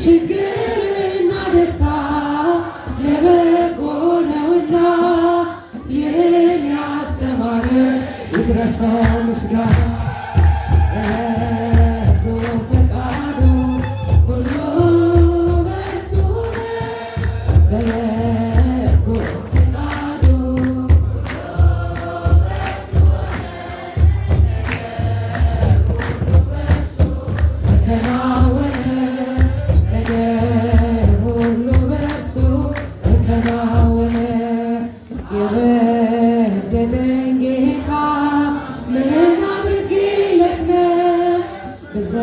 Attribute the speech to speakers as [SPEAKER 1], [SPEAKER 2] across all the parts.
[SPEAKER 1] ችግርና ደስታ ለበጎ ነውና ይህን ያስተማረ ይድረሰው ምስጋና። ፈቃዱ ሁሉ በእርሱ በበጎ ፈቃዱ ተከናወነ ነገር ሁሉ በእርሱ ተከናወነ። የወደደኝ ጌታ ምን አድርጌለት ነው? ብዘምርለትስ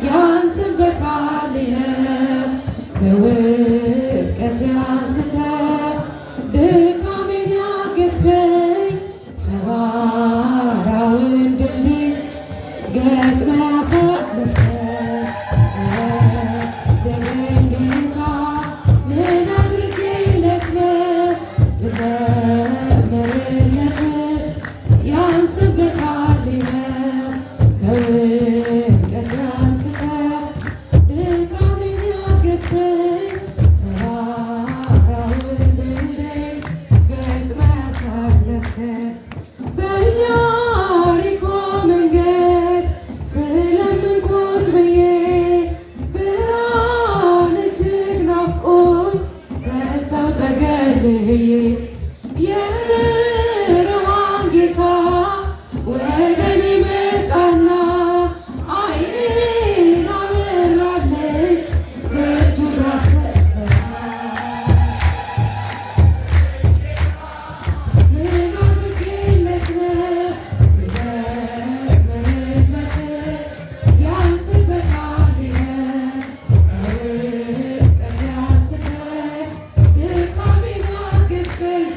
[SPEAKER 1] ያንስበታል። ይኸው ከውድቀት አንስተህ ድካሜን ያገዝከኝ ሰባራውን ድልድይ ገጥመህ ያሳለፍከኝ ጌታ ምን አድርጌለት ነው? ብዘምርለትስ ያንስበታል። ይኸው ከውድቀት አንስተህ ድካሜን ያገዝከኝ ሰባራውን ድልድይ ገጥመህ ያሳለፍከኝ በኢያሪኮ መንገድ ስለምን ቁጭ ብዬ ብርሃን እጅግ ናፍቆኝ ከሰው ተገልዬ የብርሃን ጌታ ወደ እኔ መጣና ዓይኔን አበራለች በእጁ ዳሰሰኝ። ምን አድርጌለት ነው? ብዘምርለት ያንስበታል። ይኸው ከውድቀት አንስተህ ድካሜን ያገዝከኝ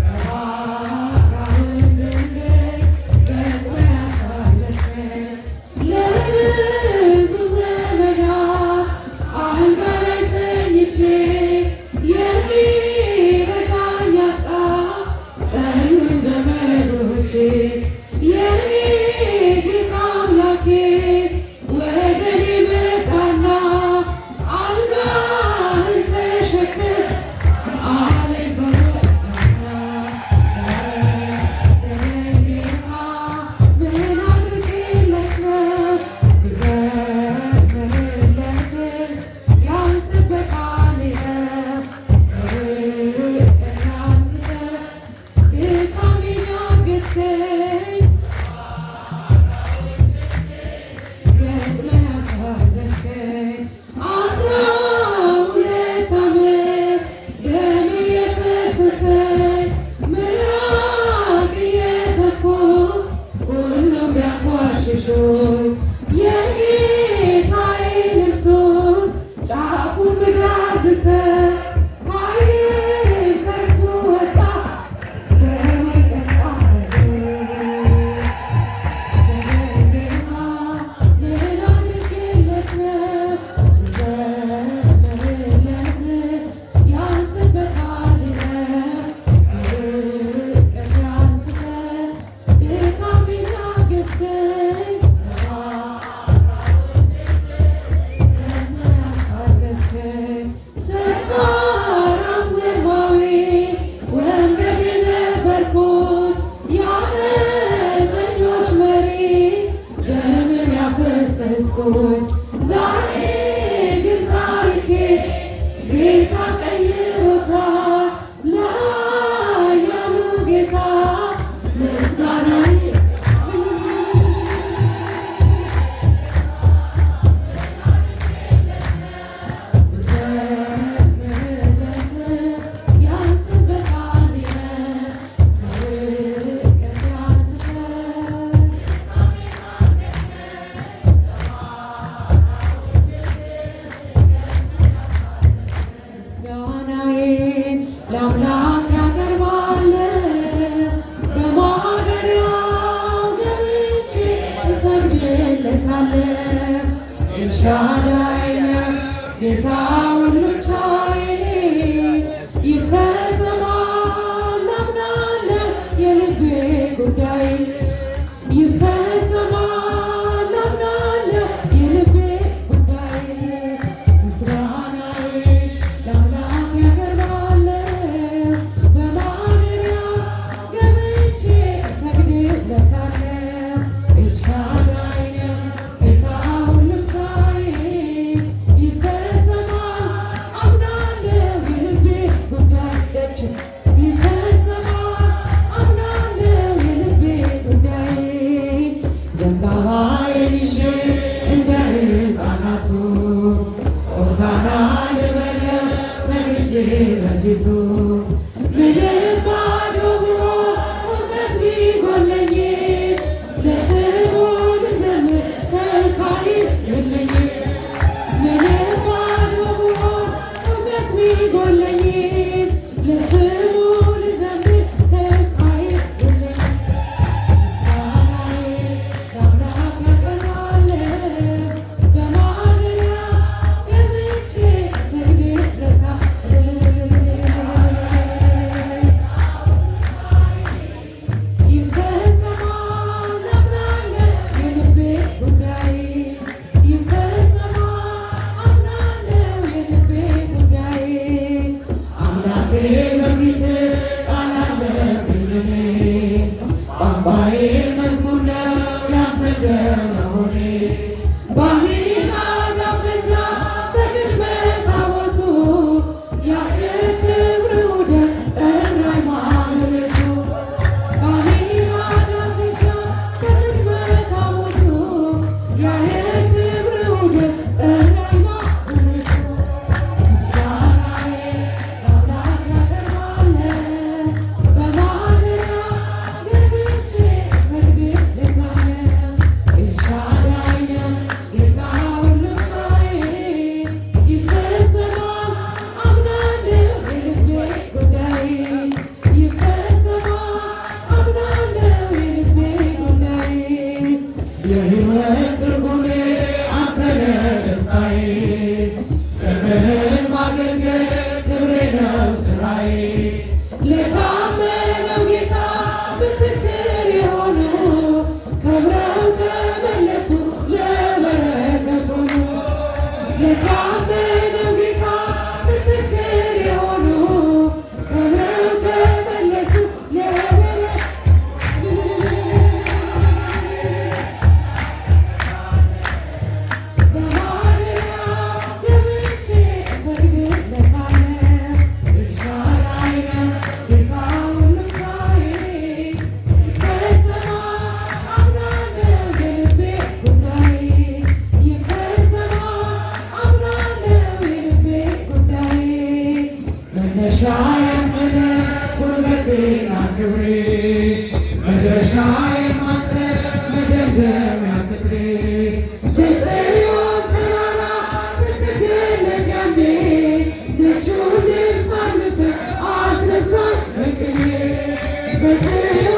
[SPEAKER 1] ሰባራውን ድልድይ ገጥመህ ያሳለፍከኝ ለብዙ ዘመናት አልጋ ላይ ተኝቼ የሚረዳኝ አጣሁ ጠሉኝ ዘመዶቼ። የኔ ጌታ አምላኬ ወደ እኔ መጣና አልጋህን ተሸክም አለኝ ፈወሰና። ጌታ ምን አድርጌለት ነው? ብዘምርለትስ ያንስበታል። ይኸው ከውድቀት አንስተህ ድካሜን ያገዝከኝ ገጥመህ ያሳለፍከኝ 12 ዓመት ደም እየፈሰሰኝ ምራቅ እየተፉ ሁሉም ቢያንቋሽሹኝ የጌታዬ ልብሱን ጫፉን ብዳብሰኝ ዓይኔም ከእርሱ ወጣ ደሜ ቀጣኝ። ጌታ ምን አድርጌለት ነው? ብዘምርለት ያንስበታል። ይኸው ከውድቀት አንስተህ ድካሜን ያገዝከኝ ሰባራውን ያሳለፍከኝ ሰካራም ዘማዊ ወንበዴ ነበርኩኝ የዓመፀኞች መሪ ደምን ያፈሰስኩኝ። ዛሬ ግን ታሪኬ ጌታ ቀይሮታል። ኤልሻዳይ ነህ ጌታ ሁሉን ቻይ ይፈጸማል አምናለሁ የልቤ ጉዳይ ይፈጸማል አምናለሁ የልቤ ጉዳይ ምስጋናዬ ለአምላክ ያቀርባለሁ በማደሪያው ገብቼ እሰግድለታለሁ ኤልሻዳይ ነህ ጌታ ሁሉን ቻይ ይፈጸማል አምናለሁ የልቤ ጉዳይ ይፈጸማል አምናለሁ የልቤ ጉዳይ ዘንባባዬን ይዤ እንደ ሕፃናቱ ሆሳዕና ልበለው ሰግጄ በፊቱ ምንም ባዶ ብሆን እውቀት ቢጎለኝ ለስሙ ልዘምር ከልካይ የለኝም ምንም ባዶ ብሆን እውቀት ቢጎለኝ ለስሙ ልዘምር ከልካይ የለኝም ምስጋናዬ ለአምላክ ያቀርባለሁ በማደሪያው ገብቼ እሰግድለታለሁ ይፈጸማል አምናለሁ የልቤ ጉዳይ ይፈጸማል አምናለሁ የልቤ ጉዳይ አምላኬ በፊት ቃል አለብኝ እኔ ቋንቋዬ መዝሙር ነው ያንተ እንደመሆኔ በአሚናዳብ ደጃፍ በቅድመ ታቦቱ ያንተ ክብር ውደት ጠራኝ ማህሌቱ በአሚናዳብ ደጃፍ በቅድመ ታቦቱ ያንተ ክብር ውደት ጠራኝ ማህሌቱ ምስጋናዬ ለአምላክ ያቀርባለሁ በማደሪያው ገብቼ እሰግድለታለሁ ኤልሻዳይ ነህ ጌታ ሁሉን ቻይ ይፈጸማል አምናለሁ የልቤ ጉዳይ ይፈጸማል አምናለሁ የልቤ ጉዳይ የሕይወት ትርጉሜ አንተ ነህ ደስታዬ ስምህን ማገልገል ክብሬ ነው ስራዬ ለታመነው ጌታ ምስክር የሆኑ ከብረው ተመለሱ ለበረከት ሆኑ ለታመነው ጌታ ምስክር የሆኑ ከብረው ተመለሱ ለበረከት በማደሪያው ገብቼ እሰግድለታለሁ ኤልሻዳይ ነህ ጌታ ሁሉን ቻይ ይፈጸማል አምናለሁ የልቤ ጉዳይ ይፈጸማል አምናለሁ የልቤ ጉዳይ መነሻዬ አንተ ነህ ጉልበቴና ክብሬ መድረሻዬም አንተ መደምደሚያ ቅጥሬ በጽዮን ተራራ ስትገለጥ ያኔ ነጩን ልብስ አልብሰህ አስነሳኝ በቅኔ በጽዮን